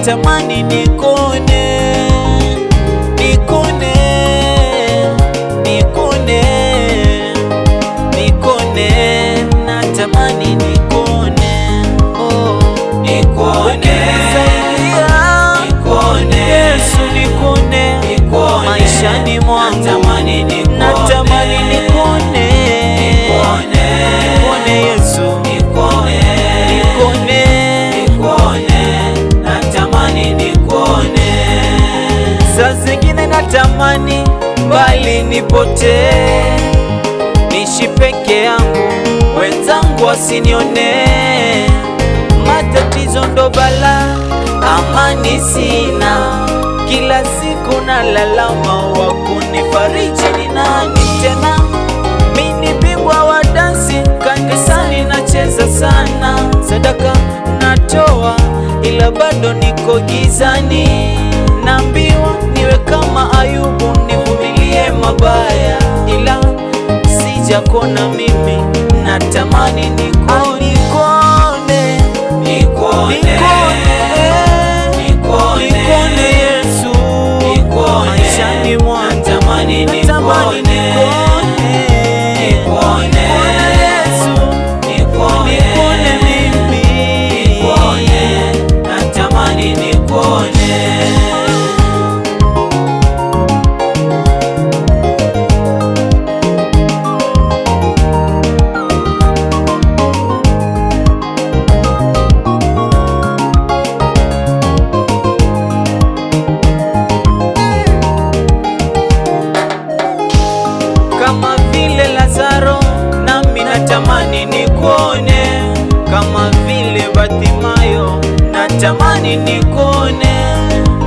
natamani nikone, nikone, nikone, nikone, natamani nikone, oh, nikone, nikone, Yesu nikone, nikone, maishani mwangu, natamani nikone, natamani nikone, nikone, nikone Yesu, nikone, nikone, nikone, natamani nikone. Saa zingine natamani mbali nipotee, nishi peke yangu, wenzangu wasinione, matatizo ndo bala, amani sina, kila siku na lalama, wa kunifariji ni nani tena? Mimi bingwa wa dansi, kanisani nacheza sana, sadaka natoa, ila bado niko gizani. Naambiwa niwe kama Ayubu, nivumilie mabaya, ila sijakona mimi, natamani nikone, nikone, nikone Yesu, maishani mwangu, natamani nikone, nikone Yesu, nikone mimi, nikone, natamani nikone. Kama vile Lazaro nami natamani nikone, kama vile Bartimayo natamani nikone,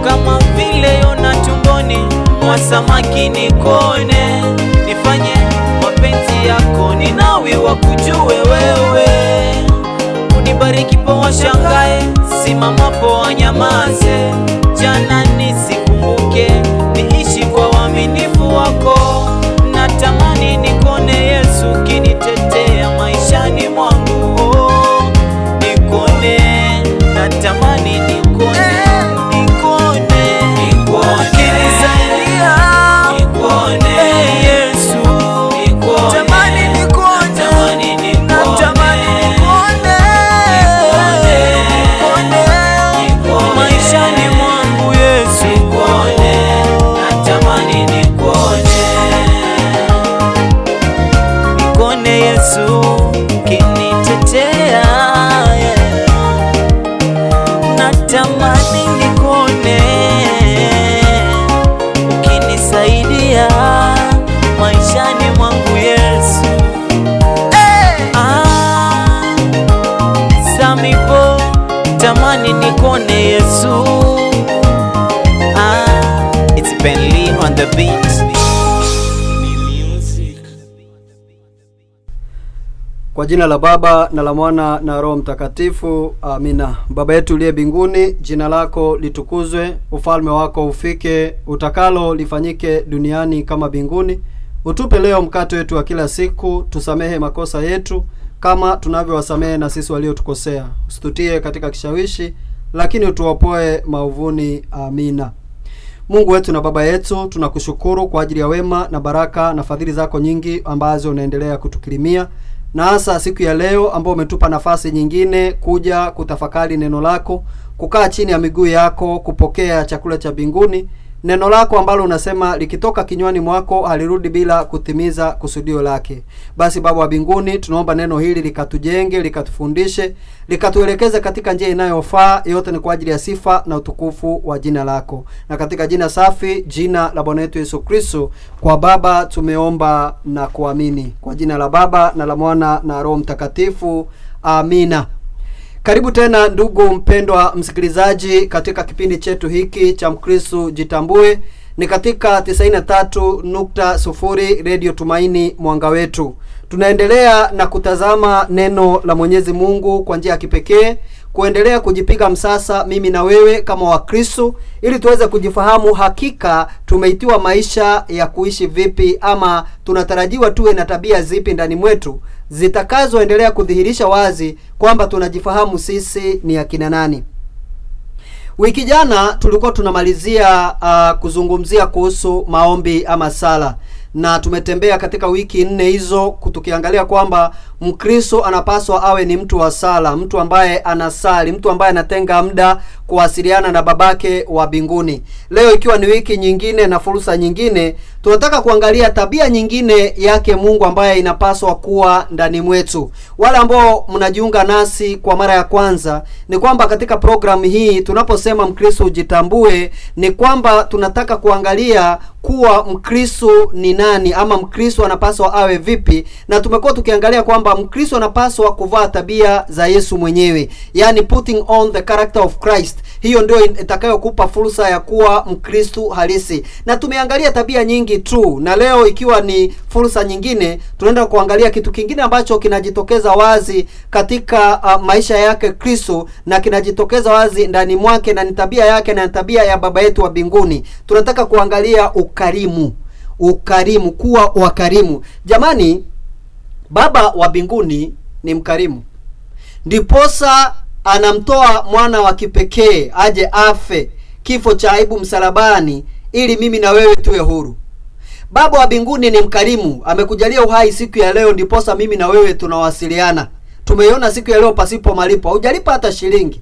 kama vile Yona tumboni mwa samaki nikone, nifanye mapenzi yako, Ninawi wakujue wewe, unibariki po washangae, simamapo wanyamaze, jana nisikumbuke, niishi kwa uaminifu wako. Natamani nikone Yesu, kinitetea maishani mwangu, oh, nikone, natamani nikone, nikone, kinisaidia, nikone Yesu, natamani nikone, natamani nikone, maishani mwangu Yesu, natamani nikone, nikone Yesu, kinitetea, yeah. Natamani nikone, ukinisaidia maishani mwangu Yesu, hey! Samipo, tamani nikone Yesu, it's Ben Lee on the beat. Kwa jina la Baba na la Mwana na Roho Mtakatifu, amina. Baba yetu uliye mbinguni, jina lako litukuzwe, ufalme wako ufike, utakalo lifanyike duniani kama mbinguni. Utupe leo mkate wetu wa kila siku, tusamehe makosa yetu kama tunavyowasamehe na sisi waliotukosea. Usitutie katika kishawishi, lakini utuopoe maovuni. Amina. Mungu wetu na Baba yetu, tunakushukuru kwa ajili ya wema na baraka na fadhili zako nyingi ambazo unaendelea kutukirimia. Na hasa siku ya leo ambao umetupa nafasi nyingine kuja kutafakari neno lako, kukaa chini ya miguu yako, kupokea chakula cha mbinguni. Neno lako ambalo unasema likitoka kinywani mwako halirudi bila kutimiza kusudio lake. Basi Baba wa mbinguni, tunaomba neno hili likatujenge, likatufundishe, likatuelekeze katika njia inayofaa. Yote ni kwa ajili ya sifa na utukufu wa jina lako. Na katika jina safi, jina la Bwana wetu Yesu Kristo, kwa Baba tumeomba na kuamini. Kwa jina la Baba na la Mwana na Roho Mtakatifu. Amina. Karibu tena ndugu mpendwa msikilizaji katika kipindi chetu hiki cha Mkristo Jitambue. Ni katika 93.0 Radio Tumaini Mwanga Wetu. Tunaendelea na kutazama neno la Mwenyezi Mungu kwa njia ya kipekee, kuendelea kujipiga msasa mimi na wewe kama Wakristo, ili tuweze kujifahamu hakika tumeitiwa maisha ya kuishi vipi, ama tunatarajiwa tuwe na tabia zipi ndani mwetu zitakazoendelea kudhihirisha wazi kwamba tunajifahamu sisi ni akina nani. Wiki jana tulikuwa tunamalizia kuzungumzia kuhusu maombi ama sala, na tumetembea katika wiki 4 hizo tukiangalia kwamba Mkristo anapaswa awe ni mtu wa sala, mtu ambaye anasali, mtu ambaye anatenga muda kuwasiliana na babake wa mbinguni. Leo ikiwa ni wiki nyingine na fursa nyingine, tunataka kuangalia tabia nyingine yake Mungu ambaye inapaswa kuwa ndani mwetu. Wale ambao mnajiunga nasi kwa mara ya kwanza, ni kwamba katika programu hii tunaposema Mkristo ujitambue, ni kwamba tunataka kuangalia kuwa Mkristo ni nani ama Mkristo anapaswa awe vipi, na tumekuwa tukiangalia kwamba Mkristo anapaswa kuvaa tabia za Yesu mwenyewe, yani putting on the character of Christ. Hiyo ndio itakayokupa fursa ya kuwa Mkristo halisi, na tumeangalia tabia nyingi tu, na leo ikiwa ni fursa nyingine tunaenda kuangalia kitu kingine ambacho kinajitokeza wazi katika maisha yake Kristo, na kinajitokeza wazi ndani mwake, na ni tabia yake na tabia ya baba yetu wa mbinguni. Tunataka kuangalia ukarimu, kuwa wakarimu. Jamani, baba wa mbinguni ni mkarimu, ndiposa anamtoa mwana wa kipekee aje afe kifo cha aibu msalabani ili mimi na wewe tuwe huru. Baba wa mbinguni ni mkarimu, amekujalia uhai siku ya leo, ndiposa mimi na wewe tunawasiliana. Tumeiona siku ya leo pasipo malipo, hujalipa hata shilingi.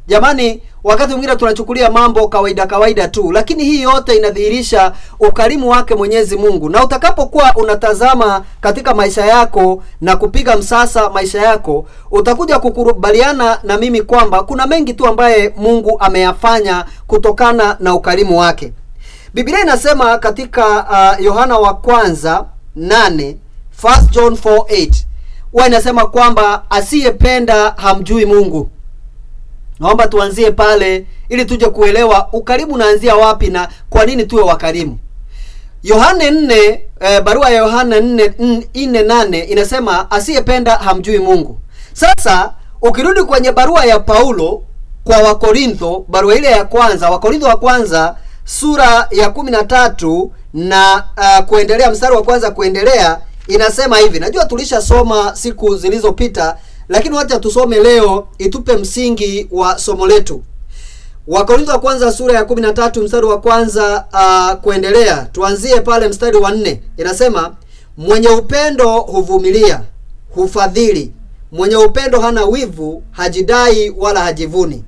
Jamani, wakati mwingine tunachukulia mambo kawaida tu, lakini hii yote inadhihirisha ukarimu wake Mwenyezi Mungu. Na utakapokuwa unatazama katika maisha yako na kupiga msasa maisha yako, utakuja kukubaliana na mimi kwamba kuna mengi tu ambaye Mungu ameyafanya kutokana na ukarimu wake. Biblia inasema katika Yohana wa kwanza 8, 1 John 4:8, huwa inasema kwamba asiyependa hamjui Mungu. Naomba tuanzie pale ili tuje kuelewa ukarimu unaanzia wapi na kwa nini tuwe wakarimu. Yohana 4, barua ya Yohana 4:8 inasema asiyependa hamjui Mungu. Sasa ukirudi kwenye barua ya Paulo kwa Wakorintho, barua ile ya kwanza, Wakorintho wa kwanza sura ya 13 na kuendelea, mstari wa kwanza kuendelea, inasema hivi. Najua tulishasoma siku zilizopita, lakini wacha tusome leo itupe msingi wa somo letu. Wakorintho wa kwanza sura ya 13 mstari wa kwanza kuendelea. Tuanzie pale mstari wa 4. Inasema, mwenye upendo huvumilia, hufadhili. Mwenye upendo hana wivu, hajidai wala hajivuni.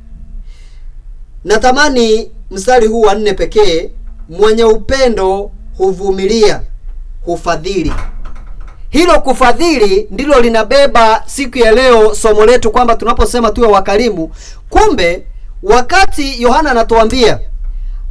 Natamani mstari huu wa 4 pekee, mwenye upendo huvumilia, hufadhili. Hilo kufadhili ndilo linabeba siku ya leo somo letu, kwamba tunaposema tuwe wakarimu, kumbe wakati Yohana anatuambia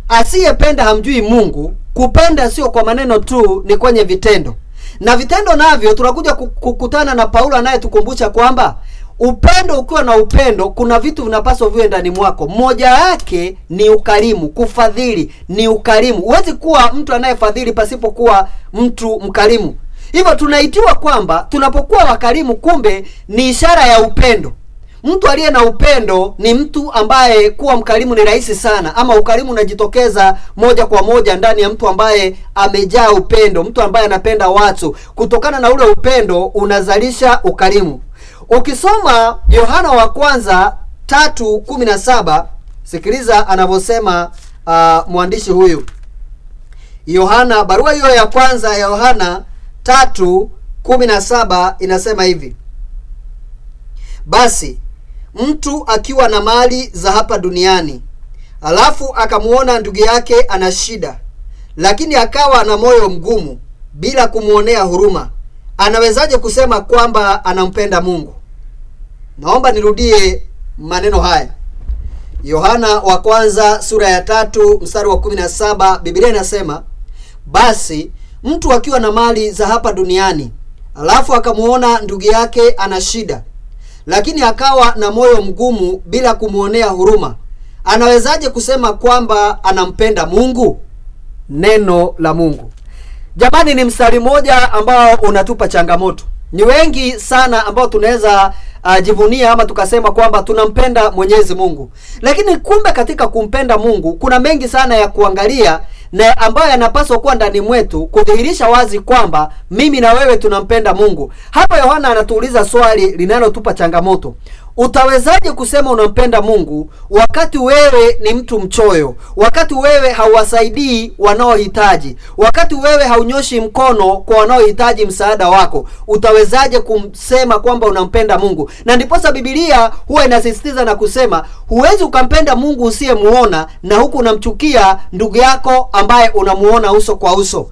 asiyependa hamjui Mungu, kupenda sio kwa maneno tu, ni kwenye vitendo. Na vitendo navyo tunakuja kukutana na Paulo anayetukumbusha kwamba upendo, ukiwa na upendo kuna vitu vinapaswa viwe ndani mwako. Mmoja yake ni ukarimu. Kufadhili ni ukarimu. Huwezi kuwa mtu anayefadhili pasipokuwa mtu mkarimu. Hivyo tunaitiwa kwamba tunapokuwa wakarimu, kumbe ni ishara ya upendo. Mtu aliye na upendo ni mtu ambaye kuwa mkarimu ni rahisi sana, ama ukarimu unajitokeza moja kwa moja ndani ya mtu ambaye amejaa upendo, mtu ambaye anapenda watu. Kutokana na ule upendo unazalisha ukarimu. Ukisoma Yohana wa kwanza 3:17, sikiliza anavyosema mwandishi huyu. Yohana, barua hiyo ya kwanza ya Yohana 3:17 inasema hivi: basi mtu akiwa na mali za hapa duniani, alafu akamuona ndugu yake ana shida, lakini akawa na moyo mgumu bila kumuonea huruma, anawezaje kusema kwamba anampenda Mungu? Naomba nirudie maneno haya. Yohana wa kwanza sura ya 3 mstari wa 17, Biblia inasema, basi mtu akiwa na mali za hapa duniani, alafu akamuona ndugu yake ana shida, lakini akawa na moyo mgumu bila kumuonea huruma, anawezaje kusema kwamba anampenda Mungu? Neno la Mungu. Jamani, ni mstari mmoja ambao unatupa changamoto. Ni wengi sana ambao tunaweza jivunia ama tukasema kwamba tunampenda Mwenyezi Mungu, lakini kumbe katika kumpenda Mungu kuna mengi sana ya kuangalia na ambayo yanapaswa kuwa ndani mwetu kudhihirisha wazi kwamba mimi na wewe tunampenda Mungu. Hapa Yohana anatuuliza swali linalotupa changamoto. Utawezaje kusema unampenda Mungu wakati wewe ni mtu mchoyo, wakati wewe hauwasaidii wanaohitaji, wakati wewe haunyoshi mkono kwa wanaohitaji msaada wako? Utawezaje kusema kwamba unampenda Mungu? Na ndiposa Biblia huwa inasisitiza na kusema huwezi ukampenda Mungu usiyemuona, na huku unamchukia ndugu yako ambaye unamuona uso kwa uso.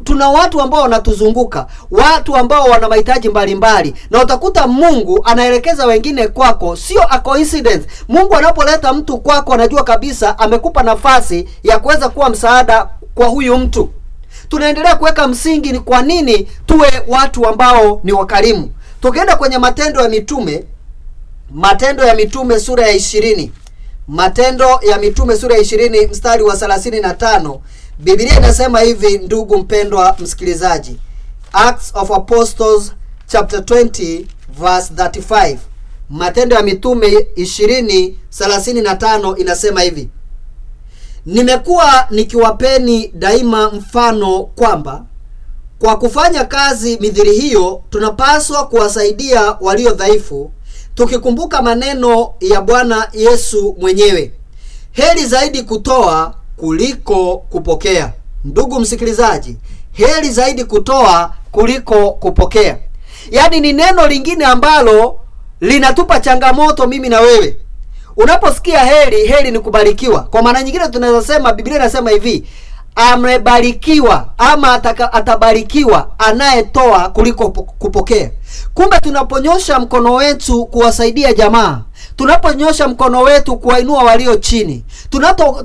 Tuna watu ambao wanatuzunguka, watu ambao wana mahitaji mbalimbali, na utakuta Mungu anaelekeza wengine kwako. Sio a coincidence. Mungu anapoleta mtu kwako anajua kabisa amekupa nafasi ya kuweza kuwa msaada kwa huyu mtu. Tunaendelea kuweka msingi ni kwa nini tuwe watu ambao ni wakarimu. Tukienda kwenye Matendo ya Mitume sura ya 20. Matendo ya Mitume sura ya 20 mstari wa 35. Biblia inasema hivi, ndugu mpendwa msikilizaji. Acts of Apostles chapter 20 verse 35. Matendo ya Mitume 20:35 inasema hivi: nimekuwa nikiwapeni daima mfano kwamba kwa kufanya kazi midhiri hiyo tunapaswa kuwasaidia walio dhaifu, tukikumbuka maneno ya Bwana Yesu mwenyewe, heri zaidi kutoa kuliko kupokea. Ndugu msikilizaji, heri zaidi kutoa kuliko kupokea. Yaani ni neno lingine ambalo linatupa changamoto mimi na wewe. Unaposikia heri ni kubarikiwa. Kwa maana nyingine tunaweza sema, Biblia inasema hivi, amebarikiwa ama atabarikiwa anayetoa kuliko kupokea. Kumbe tunaponyosha mkono wetu kuwasaidia jamaa, tunaponyosha mkono wetu kuwainua walio chini,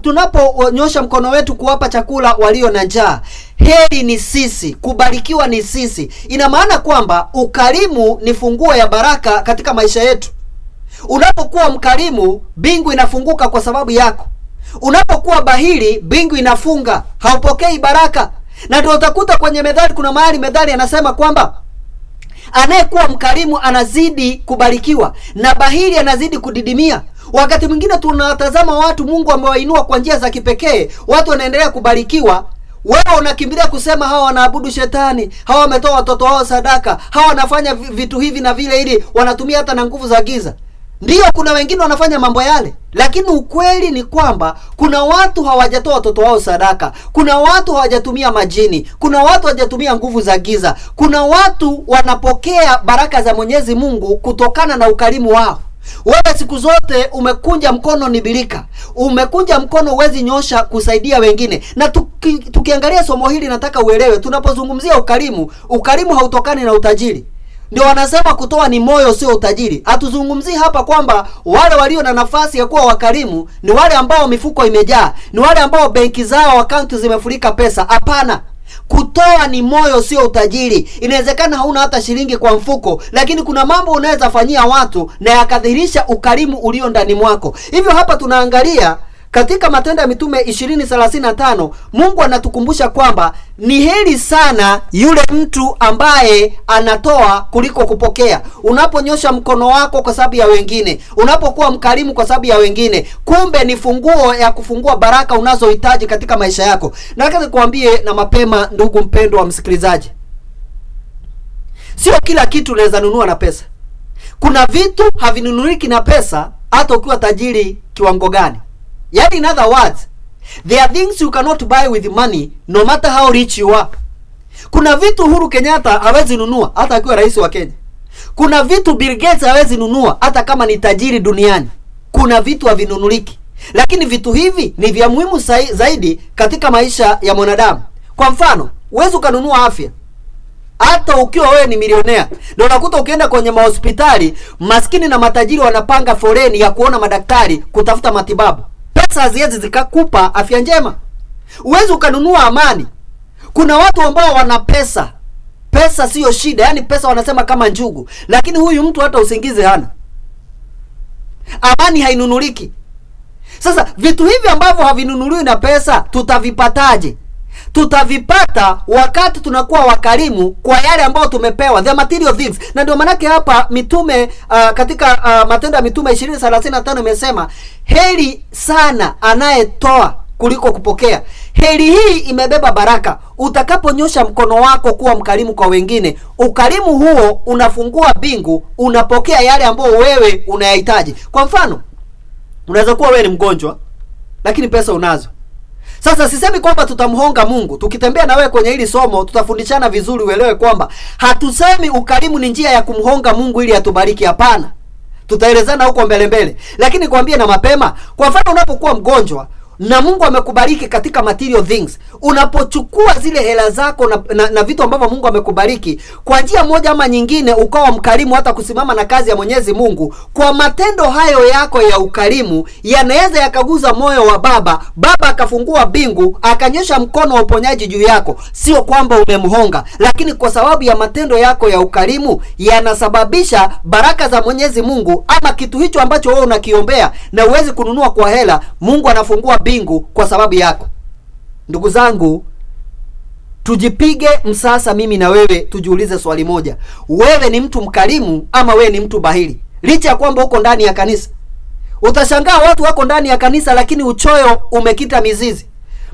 tunaponyosha mkono wetu kuwapa chakula walio na njaa, heri ni sisi, kubarikiwa ni sisi. Ina maana kwamba ukarimu ni funguo ya baraka katika maisha yetu. Unapokuwa mkarimu, mbingu inafunguka kwa sababu yako. Unapokuwa bahili, mbingu inafunga, haupokei baraka. Na ndio utakuta kwenye Methali, kuna mahali Methali anasema kwamba anayekuwa mkarimu anazidi kubarikiwa na bahili anazidi kudidimia. Wakati mwingine tunatazama watu Mungu amewainua kwa njia za kipekee, watu wanaendelea kubarikiwa, wewe unakimbilia kusema hawa wanaabudu shetani, hawa wametoa watoto wao sadaka, hawa wanafanya vitu hivi na vile, ili wanatumia hata na nguvu za giza. Ndiyo, kuna wengine wanafanya mambo yale, lakini ukweli ni kwamba kuna watu hawajatoa watoto wao sadaka, kuna watu hawajatumia majini, kuna watu hawajatumia nguvu za giza, kuna watu wanapokea baraka za Mwenyezi Mungu kutokana na ukarimu wao. Wewe siku zote umekunja mkono ni bilika, umekunja mkono uwezi nyosha kusaidia wengine. Na tukiangalia somo hili, nataka uelewe, tunapozungumzia ukarimu hautokani na utajiri. Ndio wanasema kutoa ni moyo, sio utajiri. Hatuzungumzii hapa kwamba wale walio na nafasi ya kuwa wakarimu ni wale ambao mifuko imejaa, ni wale ambao benki zao akaunti zimefurika pesa. Hapana. Kutoa ni moyo, sio utajiri. Inawezekana hauna hata shilingi kwa mfuko, lakini kuna mambo unaweza fanyia watu na yakadhihirisha ukarimu ulio ndani mwako. Hivyo hapa tunaangalia katika Matendo ya Mitume 20:35, Mungu anatukumbusha kwamba ni heri sana yule mtu ambaye anatoa kuliko kupokea. Unaponyosha mkono wako kwa sababu ya wengine, unapokuwa mkarimu kwa sababu ya wengine, kumbe ni funguo ya kufungua baraka unazohitaji katika maisha yako. Nataka nikwambie na mapema, ndugu mpendwa wa msikilizaji, sio kila kitu unaweza nunua na pesa. Kuna vitu havinunuliki na pesa hata ukiwa tajiri kiwango gani. Yani, in other words, there are things you cannot buy with money no matter how rich you are. Kuna vitu Uhuru Kenyatta hawezi nunua hata akiwa rais wa Kenya. Kuna vitu Bill Gates hawezi nunua hata kama ni tajiri duniani. Kuna vitu havinunuliki, lakini vitu hivi ni vya muhimu zaidi katika maisha ya mwanadamu. Kwa mfano, uwezi ukanunua afya hata ukiwa wewe ni milionea. Ndio unakuta ukienda kwenye mahospitali, maskini na matajiri wanapanga foleni ya kuona madaktari kutafuta matibabu. Pesa haziwezi zikakupa afya njema. Uwezi ukanunua amani. Kuna watu ambao wana pesa. Pesa sio shida, yani pesa wanasema kama njugu, lakini huyu mtu hata usingizi hana. Amani hainunuliki. Sasa vitu hivi ambavyo havinunuliwi na pesa, tutavipataje? Tutavipata wakati tunakuwa wakarimu kwa yale ambayo tumepewa, the material things. Na ndio manake hapa mitume katika Matendo ya Mitume 20:35 imesema heri sana anayetoa kuliko kupokea. Heri hii imebeba baraka. utakaponyosha mkono wako kuwa mkarimu kwa wengine, ukarimu huo unafungua mbingu, unapokea yale ambayo wewe unayahitaji. Kwa mfano, unaweza kuwa wewe ni mgonjwa lakini pesa unazo. Sasa sisemi kwamba tutamhonga Mungu. Tukitembea na wewe kwenye hili somo tutafundishana vizuri, uelewe kwamba hatusemi ukarimu ni njia ya kumhonga Mungu ili atubariki, hapana. Tutaelezana huko mbele. Lakini kwambie na mapema, kwa mfano unapokuwa mgonjwa na Mungu amekubariki katika material things, unapochukua zile hela zako na vitu ambavyo Mungu amekubariki kwa njia moja ama nyingine, ukawa mkarimu hata kusimama na kazi ya Mwenyezi Mungu, kwa matendo hayo yako ya ukarimu yanaweza yakaguza moyo wa Baba akafungua mbingu, akanyosha mkono wa uponyaji juu yako. Sio kwamba umemhonga, lakini kwa sababu ya matendo yako ya ukarimu yanasababisha baraka za Mwenyezi Mungu, ama kitu hicho ambacho wewe unakiombea na uwezi kununua kwa hela, Mungu anafungua mbingu kwa sababu yako. Ndugu zangu, tujipige msasa mimi na wewe, tujiulize swali moja: wewe ni mtu mkarimu ama wewe ni mtu bahili? Licha ya kwamba uko ndani ya kanisa. Utashangaa watu wako ndani ya kanisa lakini uchoyo umekita mizizi.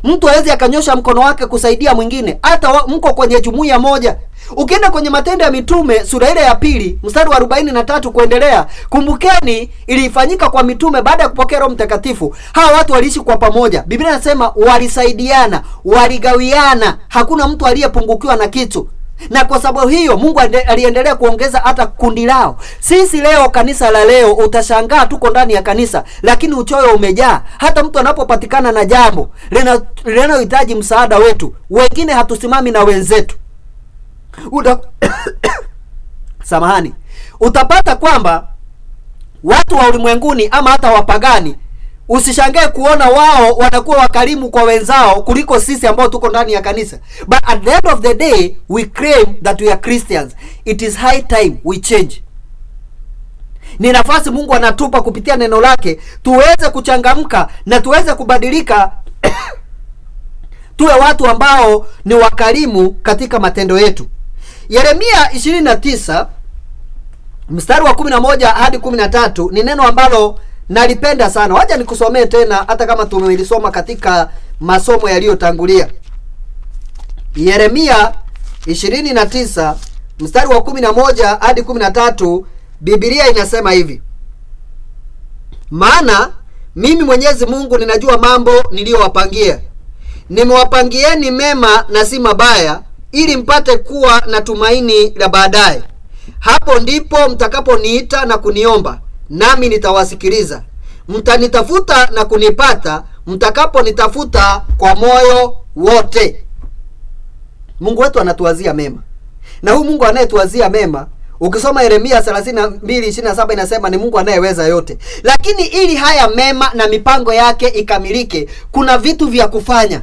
Mtu hawezi akanyosha mkono wake kusaidia mwingine, hata mko kwenye jumuiya moja. Ukienda kwenye Matendo ya Mitume sura ile ya 2 mstari wa 43 kuendelea, kumbukeni ilifanyika kwa mitume baada ya kupokea Roho Mtakatifu. Hawa watu waliishi kwa pamoja. Biblia inasema walisaidiana, waligawiana, hakuna mtu aliyepungukiwa na kitu. Na kwa sababu hiyo Mungu aliendelea kuongeza hata kundi lao. Sisi leo, kanisa la leo, utashangaa tuko ndani ya kanisa lakini uchoyo umejaa. Hata mtu anapopatikana na jambo linalohitaji msaada wetu, wengine hatusimami na wenzetu. Samahani. Utapata kwamba watu wa ulimwenguni ama hata wapagani, usishangae kuona wao wanakuwa wakarimu kwa wenzao kuliko sisi ambao tuko ndani ya kanisa. But at the end of the day, we claim that we are Christians. It is high time we change. Ni nafasi Mungu anatupa kupitia neno lake tuweze kuchangamka na tuweze kubadilika tuwe watu ambao ni wakarimu katika matendo yetu. Yeremia 29 mstari wa 11 hadi 13 ni neno ambalo nalipenda sana. Wacha nikusomee tena hata kama tumelisoma katika masomo yaliyotangulia. Yeremia 29 mstari wa 11 hadi 13, Biblia inasema hivi: maana mimi Mwenyezi Mungu ninajua mambo niliyowapangia. Nimewapangieni mema na si mabaya, ili mpate kuwa na tumaini la baadaye. Hapo ndipo mtakaponiita na kuniomba, nami nitawasikiliza. Mtanitafuta na kunipata, mtakaponitafuta kwa moyo wote. Mungu wetu anatuwazia mema. Na huyu Mungu anayetuwazia mema, ukisoma Yeremia 32:27 inasema ni Mungu anayeweza yote. Lakini ili haya mema na mipango yake ikamilike, kuna vitu vya kufanya.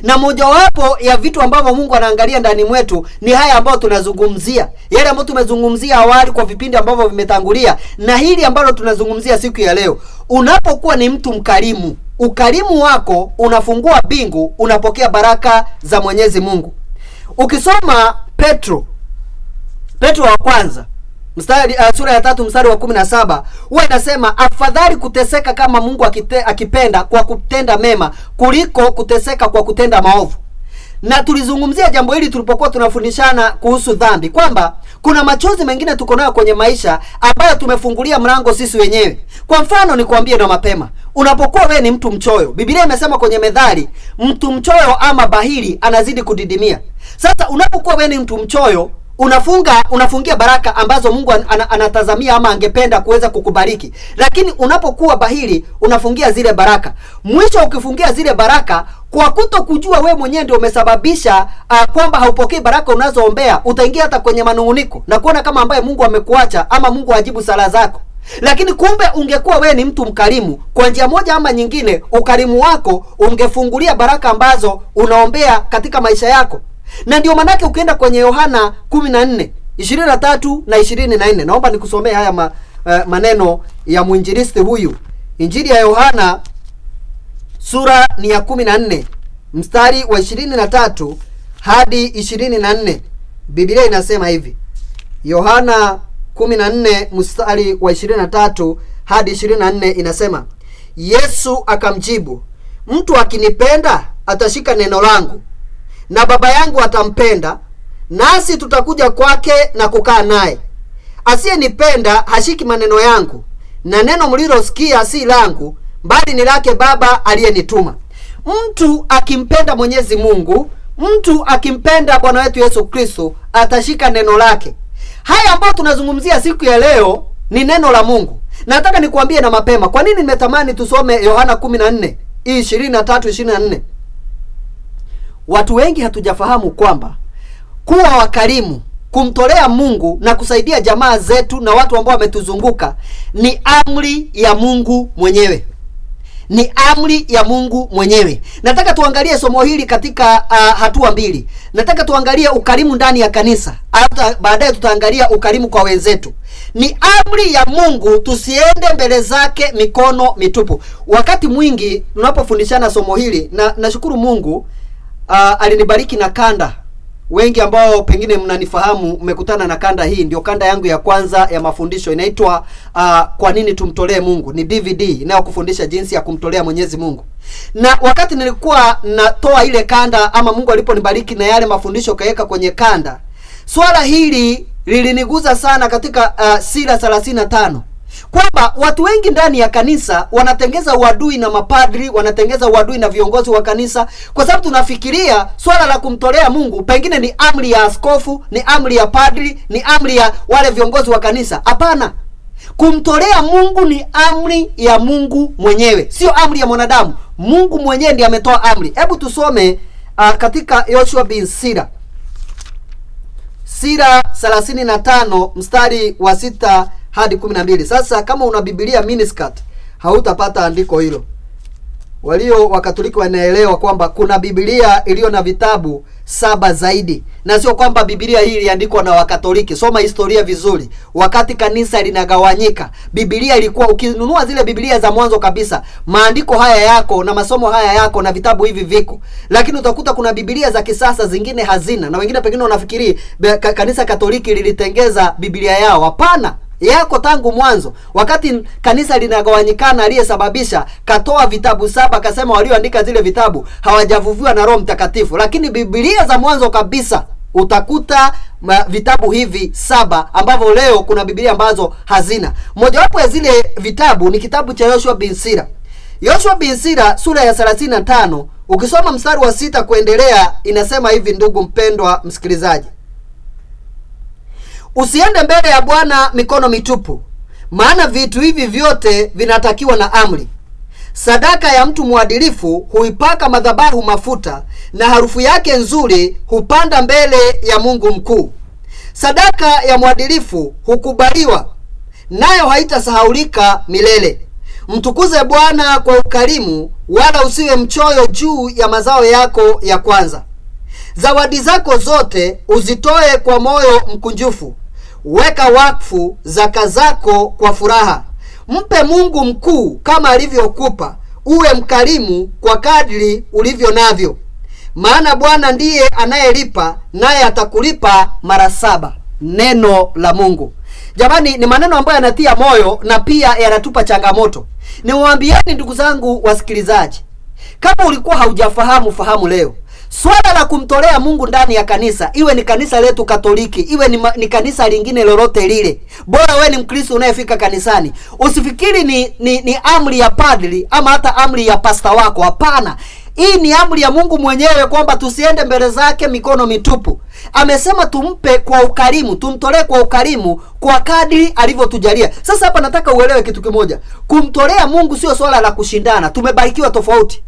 Na mojawapo ya vitu ambavyo Mungu anaangalia ndani mwetu ni haya ambayo tunazungumzia. Yale ambayo tumezungumzia awali kwa vipindi ambavyo vimetangulia, na hili ambalo tunazungumzia siku ya leo. Unapokuwa ni mtu mkarimu, ukarimu wako unafungua mbingu, unapokea baraka za Mwenyezi Mungu. Ukisoma Petro wa kwanza sura ya 3 mstari wa 17, huwa inasema afadhali kuteseka kama Mungu akipenda kwa kutenda mema kuliko kuteseka kwa kutenda maovu. Na tulizungumzia jambo hili tulipokuwa tunafundishana kuhusu dhambi, kwamba kuna machozi mengine tuko nayo kwenye maisha ambayo tumefungulia mlango sisi wenyewe. Kwa mfano nikwambie na mapema, unapokuwa wewe ni mtu mchoyo, Biblia imesema kwenye Methali, mtu mchoyo ama bahili anazidi kudidimia. Sasa unapokuwa wewe ni mtu mchoyo, unafungia baraka ambazo Mungu anatazamia ama angependa kuweza kukubariki. Lakini unapokuwa bahili, unafungia zile baraka. Mwisho ukifungia zile baraka, kwa kutokujua wewe mwenyewe ndio umesababisha kwamba haupokei baraka unazoombea, utaingia hata kwenye manunguniko na kuona kama ambaye Mungu amekuacha ama Mungu hajibu sala zako. Lakini kumbe ungekuwa wewe ni mtu mkarimu, kwa njia moja ama nyingine, ukarimu wako ungefungulia baraka ambazo unaombea katika maisha yako. Na ndio manake ukienda kwenye Yohana 14:23 na 24, naomba nikusomee haya maneno ya mwinjilisti huyu. Injili ya Yohana sura ni ya 14 mstari wa 23 hadi 24. Biblia inasema hivi. Yohana 14 mstari wa 23 hadi 24 inasema, Yesu akamjibu, mtu akinipenda atashika neno langu, na Baba yangu atampenda, nasi tutakuja kwake na kukaa naye. Asiyenipenda hashiki maneno yangu, na neno mlilosikia si langu, bali ni lake Baba aliyenituma. Mtu akimpenda Mwenyezi Mungu, mtu akimpenda Bwana wetu Yesu Kristo, atashika neno lake. Haya ambayo tunazungumzia siku ya leo ni neno la Mungu. Nataka nikuambie na mapema, kwa nini nimetamani tusome Yohana 14 23-24. Watu wengi hatujafahamu kwamba kuwa wakarimu, kumtolea Mungu na kusaidia jamaa zetu na watu ambao wametuzunguka ni amri ya Mungu mwenyewe. Ni amri ya Mungu mwenyewe. Nataka tuangalie somo hili katika hatua mbili. Nataka tuangalie ukarimu ndani ya kanisa, hata baadaye tutaangalia ukarimu kwa wenzetu. Ni amri ya Mungu tusiende mbele zake mikono mitupu. Wakati mwingi tunapofundishana somo hili, na nashukuru Mungu alinibariki na kanda. Wengi ambao pengine mnanifahamu mmekutana na kanda hii, ndio kanda yangu ya kwanza ya mafundisho, inaitwa kwa nini tumtolee Mungu. Ni DVD inayokufundisha jinsi ya kumtolea Mwenyezi Mungu. Na wakati nilikuwa natoa ile kanda, ama Mungu aliponibariki na yale mafundisho kaweka kwenye kanda, swala hili liliniguza sana katika sura 35, kwamba watu wengi ndani ya kanisa wanatengeza uadui na mapadri, wanatengeza uadui na viongozi wa kanisa, kwa sababu tunafikiria swala la kumtolea Mungu pengine ni amri ya askofu, ni amri ya padri, ni amri ya wale viongozi wa kanisa. Hapana. Kumtolea Mungu ni amri ya Mungu mwenyewe, sio amri ya mwanadamu. Mungu mwenyewe ndiye ametoa amri. Hebu tusome katika Yoshua bin Sira, Sira 35 mstari wa 6 hadi 12. Sasa kama una Biblia miniskirt hautapata andiko hilo. Walio Wakatoliki wanaelewa kwamba kuna Biblia iliyo na vitabu 7 zaidi, na sio kwamba Biblia hii iliandikwa na Wakatoliki. Soma historia vizuri. Wakati kanisa linagawanyika, Biblia ilikuwa, ukinunua zile Biblia za mwanzo kabisa, maandiko haya yako na masomo haya yako na vitabu hivi viko. Lakini utakuta kuna Biblia za kisasa zingine hazina, na wengine pengine wanafikiri kanisa Katoliki lilitengeza Biblia yao. Hapana. Yako tangu mwanzo. Wakati kanisa linagawanyikana, aliyesababisha katoa vitabu 7, akasema walioandika zile vitabu hawajavuviwa na Roho Mtakatifu. Lakini Biblia za mwanzo kabisa utakuta vitabu hivi 7 ambavyo leo kuna Biblia ambazo hazina. Mojawapo ya zile vitabu ni kitabu cha Yoshua bin Sira. Yoshua bin Sira sura ya 35, ukisoma mstari wa 6 kuendelea, inasema hivi, ndugu mpendwa msikilizaji: usiende mbele ya Bwana mikono mitupu, maana vitu hivi vyote vinatakiwa na amri. Sadaka ya mtu mwadilifu huipaka madhabahu mafuta, na harufu yake nzuri hupanda mbele ya Mungu mkuu. Sadaka ya mwadilifu hukubaliwa, nayo haitasahaulika milele. Mtukuze Bwana kwa ukarimu, wala usiwe mchoyo juu ya mazao yako ya kwanza. Zawadi zako zote uzitoe kwa moyo mkunjufu. Weka wakfu zaka zako kwa furaha. Mpe Mungu mkuu kama alivyokupa. Uwe mkarimu kwa kadri ulivyo navyo, maana Bwana ndiye anayelipa, naye atakulipa mara 7. Neno la Mungu. Jamani, ni maneno ambayo yanatia moyo na pia yanatupa changamoto. Niwaambieni ndugu zangu wasikilizaji, kama ulikuwa haujafahamu, fahamu leo. Swala la kumtolea Mungu ndani ya kanisa, iwe ni kanisa letu Katoliki, iwe ni kanisa lingine lolote lile, bora wewe ni Mkristo unayefika kanisani, usifikiri ni amri ya padri ama hata amri ya pasta wako. Hapana. Hii ni amri ya Mungu mwenyewe, kwamba tusiende mbele zake mikono mitupu. Amesema tumpe kwa ukarimu, tumtolee kwa ukarimu kwa kadri alivyotujalia. Sasa hapa nataka uelewe kitu kimoja. Kumtolea Mungu sio swala la kushindana. Tumebarikiwa tofauti,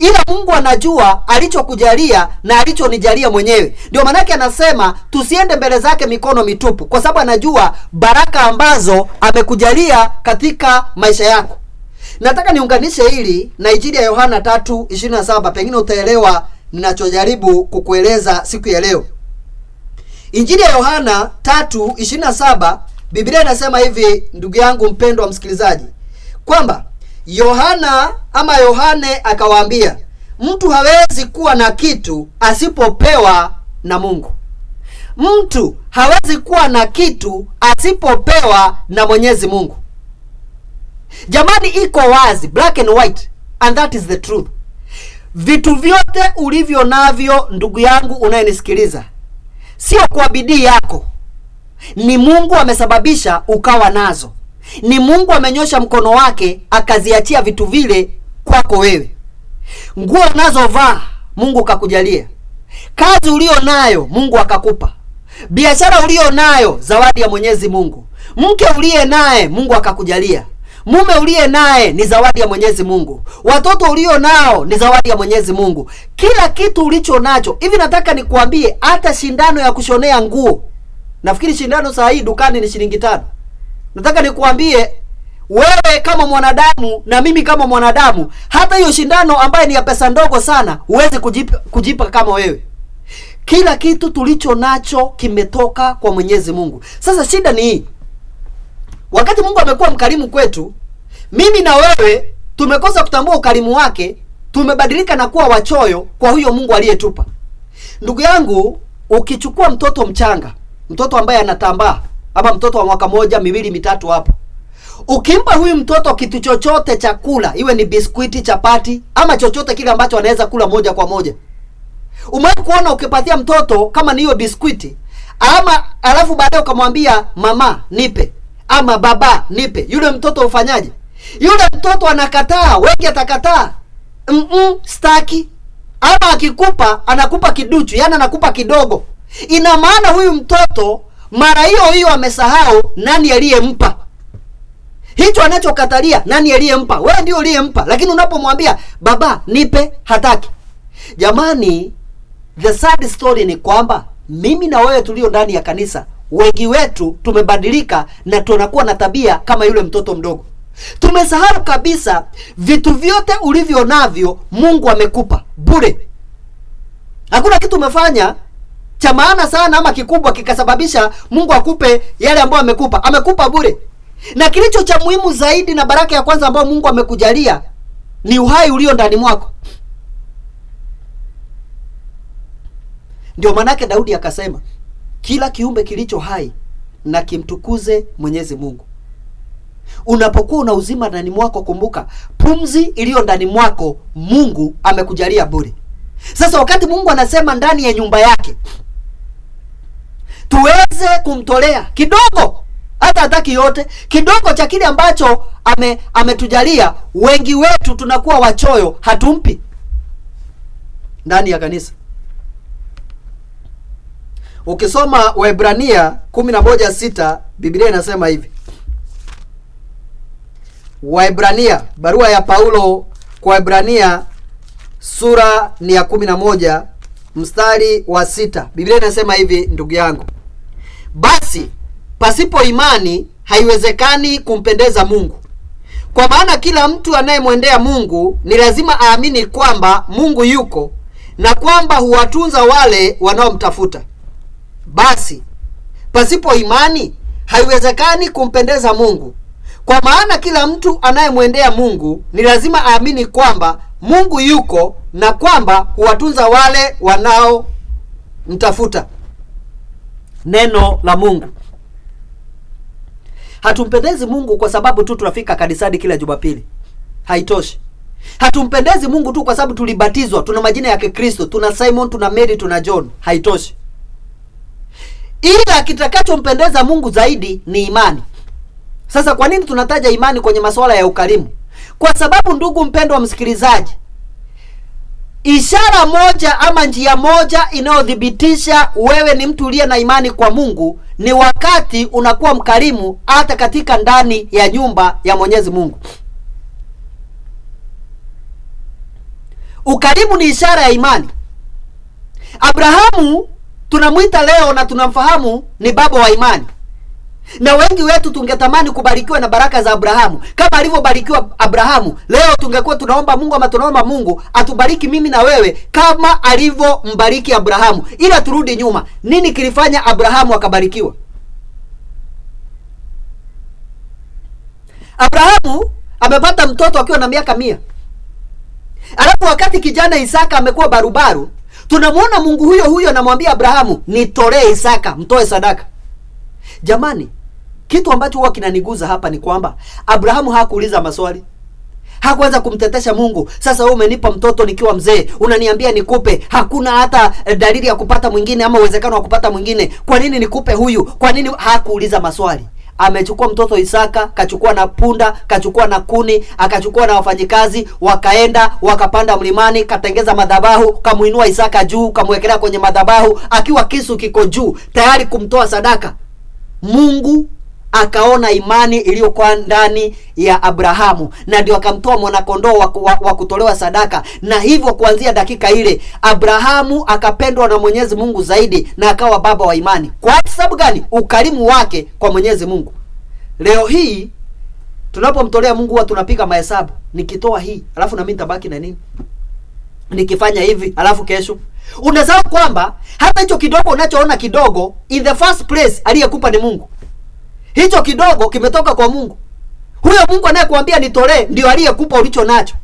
ila Mungu anajua alichokujalia na alichonijalia mwenyewe. Ndio maana yake anasema tusiende mbele zake mikono mitupu, kwa sababu anajua baraka ambazo amekujalia katika maisha yako. Nataka niunganishe hili na Injili ya Yohana 3:27, pengine utaelewa ninachojaribu kukueleza siku ya leo. Injili ya Yohana 3:27, Biblia inasema hivi, ndugu yangu mpendwa msikilizaji, kwamba Yohane akawaambia, mtu hawezi kuwa na kitu asipopewa na Mungu. Mtu hawezi kuwa na kitu asipopewa na Mwenyezi Mungu. Jamani, iko wazi, black and white, and that is the truth. vitu vyote ulivyo navyo, ndugu yangu unayenisikiliza, sio kwa bidii yako. Ni Mungu amesababisha ukawa nazo. Ni Mungu amenyosha mkono wake akaziachia vitu vile kwako wewe. Nguo unazovaa Mungu kakujalia. Kazi ulio nayo Mungu akakupa. Biashara ulio nayo zawadi ya Mwenyezi Mungu. Mke uliye naye Mungu akakujalia. Mume uliye naye ni zawadi ya Mwenyezi Mungu. Watoto ulio nao ni zawadi ya Mwenyezi Mungu. Kila kitu ulicho nacho. Hivi nataka nikuambie, hata shindano ya kushonea nguo, nafikiri shindano saa hii dukani ni shilingi 5. Nataka nikuambie wewe kama mwanadamu na mimi kama mwanadamu, hata hiyo shindano ambaye ni ya pesa ndogo sana huwezi kujipa kama wewe. Kila kitu tulicho nacho kimetoka kwa Mwenyezi Mungu. Sasa shida ni hii. Wakati Mungu amekuwa mkarimu kwetu, mimi na wewe tumekosa kutambua ukarimu wake, tumebadilika na kuwa wachoyo kwa huyo Mungu aliyetupa. Ndugu yangu, ukichukua mtoto mchanga, mtoto ambaye anatambaa, ama mtoto wa mwaka 1, 2, 3 hapo, ukimpa huyu mtoto kitu chochote cha kula, iwe ni biskuiti, chapati ama chochote kile ambacho anaweza kula moja kwa moja. Umewahi kuona ukipatia mtoto kama ni hiyo biskuiti, ama alafu baadaye ukamwambia mama nipe ama baba nipe, yule mtoto ufanyaje? Yule mtoto anakataa. Wengi atakataa, staki. Ama akikupa anakupa kiduchu, yani anakupa kidogo. Ina maana huyu mtoto mara hiyo amesahau nani aliyempa hicho anachokatalia. Nani aliyempa? Wewe ndio uliyempa. Lakini unapomwambia baba nipe, hataki. Jamani, the sad story ni kwamba mimi na wewe tulio ndani ya kanisa, wengi wetu tumebadilika na tunakuwa na tabia kama yule mtoto mdogo. Tumesahau kabisa vitu vyote ulivyo navyo Mungu amekupa bure. Hakuna kitu umefanya cha maana sana ama kikubwa kikasababisha Mungu akupe yale ambayo amekupa. Amekupa bure. Na kilicho cha muhimu zaidi na baraka ya kwanza ambayo Mungu amekujalia ni uhai ulio ndani mwako. Ndio manake Daudi akasema, kila kiumbe kilicho hai na kimtukuze Mwenyezi Mungu. Unapokuwa una uzima ndani mwako, kumbuka pumzi iliyo ndani mwako Mungu amekujalia bure. Sasa wakati Mungu anasema ndani ya nyumba yake tuweze kumtolea kidogo, hata hataki yote, kidogo cha kile ambacho ametujalia, wengi wetu tunakuwa wachoyo, hatumpi ndani ya kanisa. Ukisoma Waebrania 11:6 Biblia inasema hivi. Waebrania, barua ya Paulo kwa Waebrania sura ni ya 11 mstari wa 6. Biblia inasema hivi, ndugu yangu: basi pasipo imani haiwezekani kumpendeza Mungu. Kwa maana kila mtu anayemwendea Mungu ni lazima aamini kwamba Mungu yuko na kwamba huwatunza wale wanaomtafuta. Basi pasipo imani haiwezekani kumpendeza Mungu. Kwa maana kila mtu anayemwendea Mungu ni lazima aamini kwamba Mungu yuko na kwamba huwatunza wale wanaomtafuta. Neno la Mungu. Hatumpendezi Mungu kwa sababu tu tunafika kanisani kila Jumapili. Haitoshi. Hatumpendezi Mungu tu kwa sababu tulibatizwa, tuna majina ya Kikristo, tuna Simon, tuna Mary, tuna John. Haitoshi. Ila kitakachompendeza Mungu zaidi ni imani. Sasa kwa nini tunataja imani kwenye masuala ya ukarimu? Kwa sababu, ndugu mpendwa wa msikilizaji, ishara moja ama njia moja inayodhibitisha wewe ni mtu uliye na imani kwa Mungu ni wakati unakuwa mkarimu hata katika ndani ya nyumba ya Mwenyezi Mungu. Ukarimu ni ishara ya imani. Abrahamu tunamwita leo na tunamfahamu ni baba wa imani. Na wengi wetu tungetamani kubarikiwa na baraka za Abrahamu. Kama alivyobarikiwa Abrahamu, leo tungekuwa tunaomba Mungu ama tunaomba Mungu atubariki mimi na wewe kama alivyombariki Abrahamu. Ila turudi nyuma. Nini kilifanya Abrahamu akabarikiwa? Abrahamu amepata mtoto akiwa na miaka 100. Alafu wakati kijana Isaka amekuwa barubaru, tunamwona Mungu huyo anamwambia Abrahamu, nitolee Isaka, mtoe sadaka. Jamani, kitu ambacho huwa kinaniguza hapa ni kwamba Abrahamu hakuuliza maswali. Hakuanza kumtetesha Mungu. Sasa wewe umenipa mtoto nikiwa mzee, unaniambia nikupe, hakuna hata dalili ya kupata mwingine ama uwezekano wa kupata mwingine. Kwa nini nikupe huyu? Kwa nini? Hakuuliza maswali. Amechukua mtoto Isaka, kachukua na punda, kachukua na kuni, akachukua na wafanyikazi, wakaenda wakapanda mlimani, katengeza madhabahu, kamuinua Isaka juu, kamwekelea kwenye madhabahu akiwa kisu kiko juu tayari kumtoa sadaka. Mungu akaona imani iliyokuwa ndani ya Abrahamu, na ndio akamtoa mwanakondoo wa kutolewa sadaka. Na hivyo kuanzia dakika ile Abrahamu akapendwa na Mwenyezi Mungu zaidi na akawa baba wa imani. Kwa sababu gani? Ukarimu wake kwa Mwenyezi Mungu. Leo hii tunapomtolea Mungu huwa tunapiga mahesabu, nikitoa hii alafu na mimi nitabaki na nini? Nikifanya hivi alafu kesho. Unasahau kwamba hata hicho kidogo unachoona kidogo, in the first place aliyekupa ni Mungu. Hicho kidogo kimetoka kwa Mungu. Huyo Mungu anayekuambia nitolee ndio aliyekupa ulicho nacho.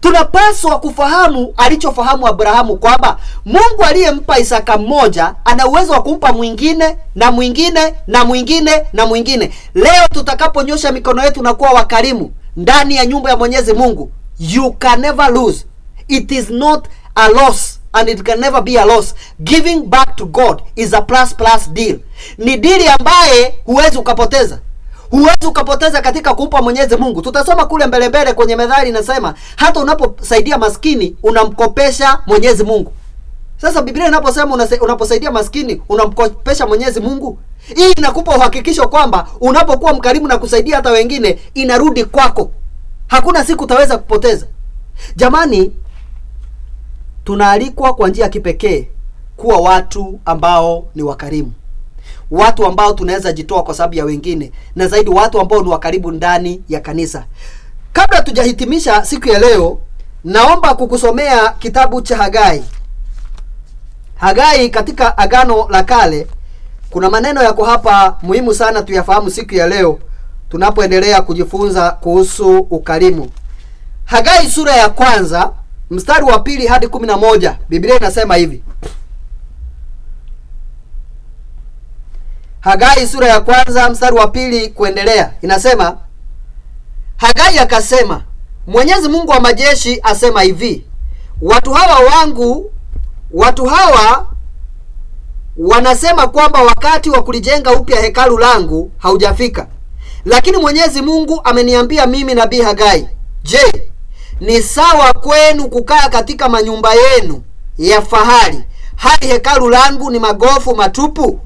Tunapaswa kufahamu alichofahamu Abrahamu, kwamba Mungu aliyempa Isaka mmoja ana uwezo wa kumpa mwingine na mwingine na mwingine na mwingine. Leo tutakaponyosha mikono yetu na kuwa wakarimu ndani ya nyumba ya Mwenyezi Mungu, you can never lose. It is not a loss and it can never be a loss. Giving back to God is a plus deal. Ni dili ambaye huwezi ukapoteza. Huwezi ukapoteza katika kumpa Mwenyezi Mungu. Tutasoma kule mbele kwenye Methali, inasema hata unaposaidia maskini unamkopesha Mwenyezi Mungu. Sasa Biblia inaposema unaposaidia maskini unamkopesha Mwenyezi Mungu, hii inakupa uhakikisho kwamba unapokuwa mkarimu na kusaidia hata wengine inarudi kwako. Hakuna siku utaweza kupoteza. Jamani, tunaalikwa kwa njia ya kipekee kuwa watu ambao ni wakarimu. Watu ambao tunaweza jitoa kwa sababu ya wengine, na zaidi watu ambao ni wakaribu ndani ya kanisa. Kabla tujahitimisha siku ya leo, naomba kukusomea kitabu cha Hagai. Hagai katika Agano la Kale, kuna maneno yako hapa muhimu sana tuyafahamu siku ya leo tunapoendelea kujifunza kuhusu ukarimu. Hagai sura ya kwanza mstari wa 2 hadi 11, Biblia inasema hivi. Hagai sura ya kwanza mstari wa 2 kuendelea inasema, Hagai akasema, Mwenyezi Mungu wa majeshi asema hivi, watu hawa wanasema kwamba wakati wa kulijenga upya hekalu langu haujafika. Lakini Mwenyezi Mungu ameniambia mimi nabii Hagai, je, ni sawa kwenu kukaa katika manyumba yenu ya fahari hadi hekalu langu ni magofu matupu?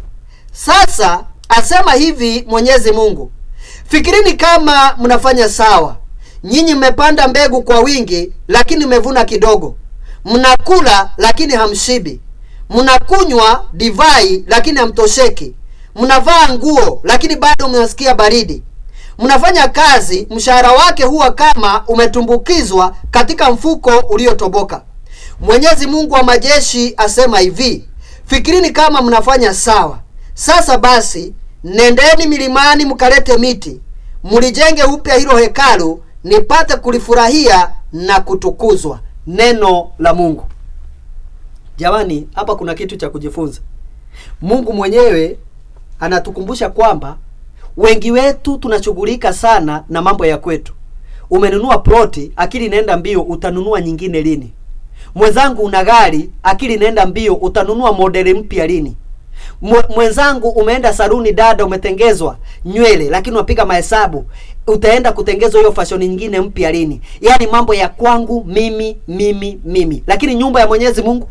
Sasa asema hivi Mwenyezi Mungu, fikirini kama mnafanya sawa. Nyinyi mmepanda mbegu kwa wingi lakini mmevuna kidogo. Mnakula lakini hamshibi. Mnakunywa divai lakini hamtosheki. Mnavaa nguo lakini bado mnasikia baridi. Mnafanya kazi, mshahara wake huwa kama umetumbukizwa katika mfuko uliotoboka. Mwenyezi Mungu wa majeshi asema hivi, fikirini kama mnafanya sawa. Sasa basi, nendeni milimani mkalete miti, mlijenge upya hilo hekalu, nipate kulifurahia na kutukuzwa. Neno la Mungu. Jamani, hapa kuna kitu cha kujifunza. Mungu mwenyewe anatukumbusha kwamba wengi wetu tunashughulika sana na mambo ya kwetu. Umenunua ploti, akili inaenda mbio, utanunua nyingine lini? Mwenzangu una gari, akili inaenda mbio, utanunua modeli mpya lini? Mwenzangu umeenda saluni, dada, umetengezwa nywele lakini unapiga mahesabu, utaenda kutengezwa hiyo fashion nyingine mpya lini? Yaani mambo ya kwangu mimi. Lakini nyumba ya Mwenyezi Mungu.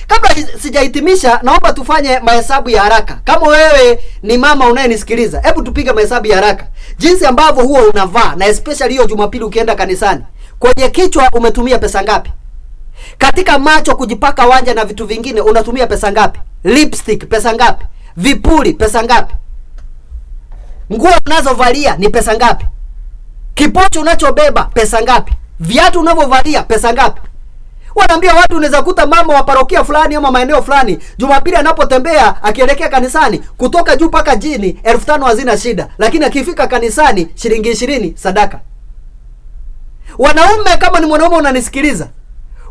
Kabla sijahitimisha, naomba tufanye mahesabu ya haraka. Kama wewe ni mama unayenisikiliza, hebu tupige mahesabu ya haraka. Jinsi ambavyo huwa unavaa, na especially hiyo Jumapili ukienda kanisani, kwenye kichwa umetumia pesa ngapi? Katika macho kujipaka wanja na vitu vingine unatumia pesa ngapi? Lipstick pesa ngapi? Vipuli pesa ngapi? Nguo unazovalia ni pesa ngapi? Kipocho unachobeba pesa ngapi? Viatu unavyovalia pesa ngapi? Wanaambia watu, unaweza kuta mama wa parokia fulani ama maeneo fulani, Jumapili anapotembea akielekea kanisani, kutoka juu paka chini 1500 hazina shida, lakini akifika kanisani shilingi 20 sadaka. Wanaume, kama ni mwanaume unanisikiliza,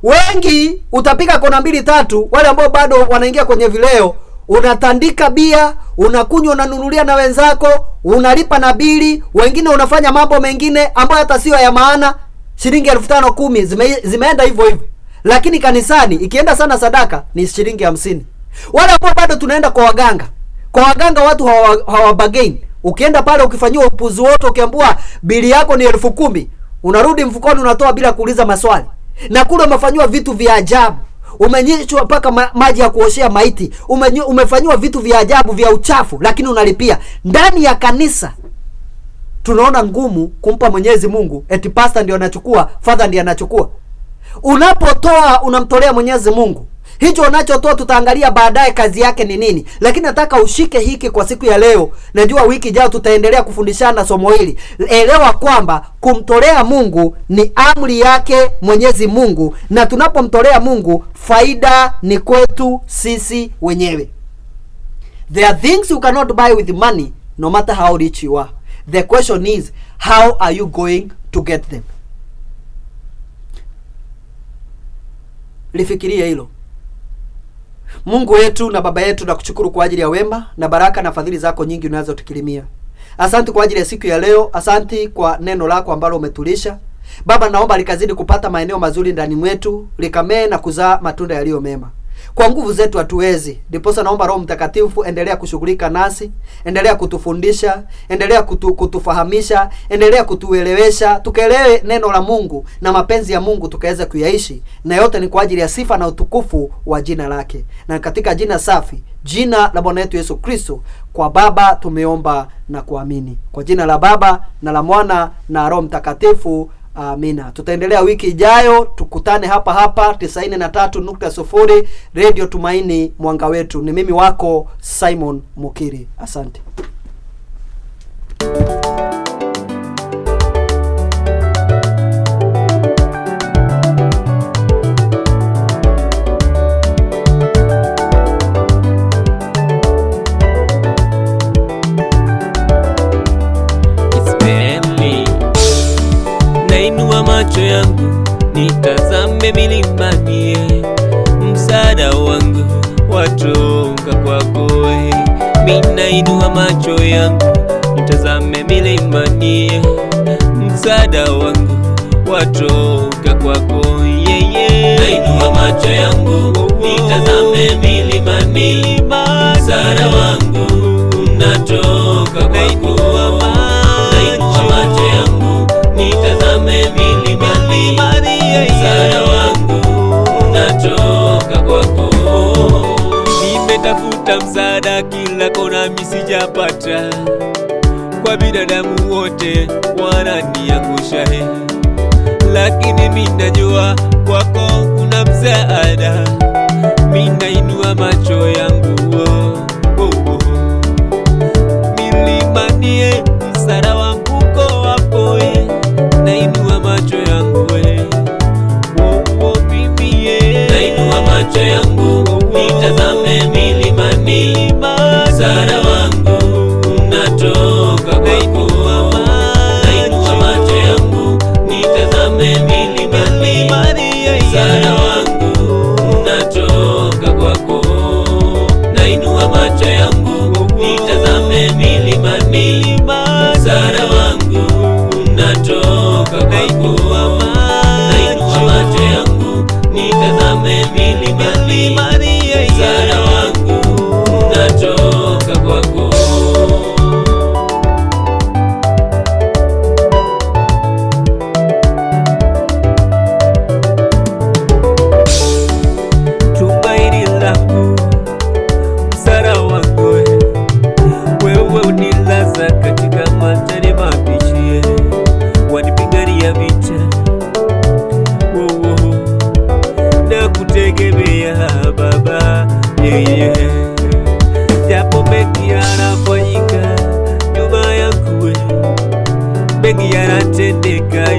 wengi utapiga kona 2-3, wale ambao bado wanaingia kwenye vileo, unatandika bia, unakunywa, unanunulia na wenzako, unalipa na bili, wengine unafanya mambo mengine ambayo hata sio ya maana. Shilingi 5,000 10 zimeenda hivyo hivyo. Lakini kanisani ikienda sana sadaka ni shilingi 50. Wale ambao bado tunaenda kwa waganga. Kwa waganga watu hawabagain. Ukienda pale ukifanyiwa upuzi wote, ukiambiwa bili yako ni 10,000, unarudi mfukoni unatoa bila kuuliza maswali. Na kule umefanywa vitu vya ajabu. Umenyeshwa mpaka maji ya kuoshea maiti. Umefanywa vitu vya ajabu vya uchafu, lakini unalipia. Ndani ya kanisa tunaona ngumu kumpa Mwenyezi Mungu eti pastor ndio anachukua, father ndio anachukua. Unapotoa unamtolea Mwenyezi Mungu. Hicho unachotoa tutaangalia baadaye kazi yake ni nini. Lakini nataka ushike hiki kwa siku ya leo. Najua wiki ijayo tutaendelea kufundishana somo hili. Elewa kwamba kumtolea Mungu ni amri yake Mwenyezi Mungu, na tunapomtolea Mungu faida ni kwetu sisi wenyewe. There are things you cannot buy with money no matter how rich you are. The question is, how are you going to get them? Lifikirie hilo. Mungu wetu na Baba yetu, na kushukuru kwa ajili ya wema na baraka na fadhili zako nyingi unazotukirimia. Asante kwa ajili ya siku ya leo. Asante kwa neno lako ambalo umetulisha. Baba, naomba likazidi kupata maeneo mazuri ndani mwetu, likamee na kuzaa matunda yaliyo mema. Kwa nguvu zetu hatuwezi. Ndiposa naomba Roho Mtakatifu endelea kushughulika nasi, endelea kutufundisha, endelea kutufahamisha, endelea kutuelewesha, tukaelewe neno la Mungu na mapenzi ya Mungu tukaweza kuyaishi, na yote ni kwa ajili ya sifa na utukufu wa jina lake. Na katika jina safi, jina la Bwana wetu Yesu Kristo, kwa Baba tumeomba na kuamini. Kwa jina la Baba na la Mwana na Roho Mtakatifu. Amina. Tutaendelea wiki ijayo, tukutane hapa hapa 93.0 Radio Tumaini, mwanga wetu. Ni mimi wako Simon Mukiri. Asante. Macho yangu nitazame milimani, msaada wangu watoka kwako. Ninainua macho yangu nitazame milimani, msaada wangu watoka kwako. Nainua macho yangu nitazame milimani, msaada wangu unatoka kwako. Nainua macho yangu nitazame milimani, msaada wangu unatoka kwako. Nimetafuta msaada kila kona misijapata, kwa binadamu wote wananiangusha, lakini mimi najua kwako kuna msaada. Ninainua macho yangu milimani, msaada wangu uko hapo. Nainua macho yangu nainua macho yangu nitazame milimani, msaada wangu unatoka kwako. Nainua macho yangu nitazame milimani, msaada wangu unatoka kwako. Nainua macho yangu nitazame milimani, msaada wangu unatoka kwako. Nainua macho yangu nitazame milimani, msaada wangu unatoka kwako. Tumaini langu, msaada wangu, wewe unilaza katika majani mabichi, wanipigania vita, na kutegemea Baba, japo mengi yanafanyika nyuma yangu, mengi yanatendeka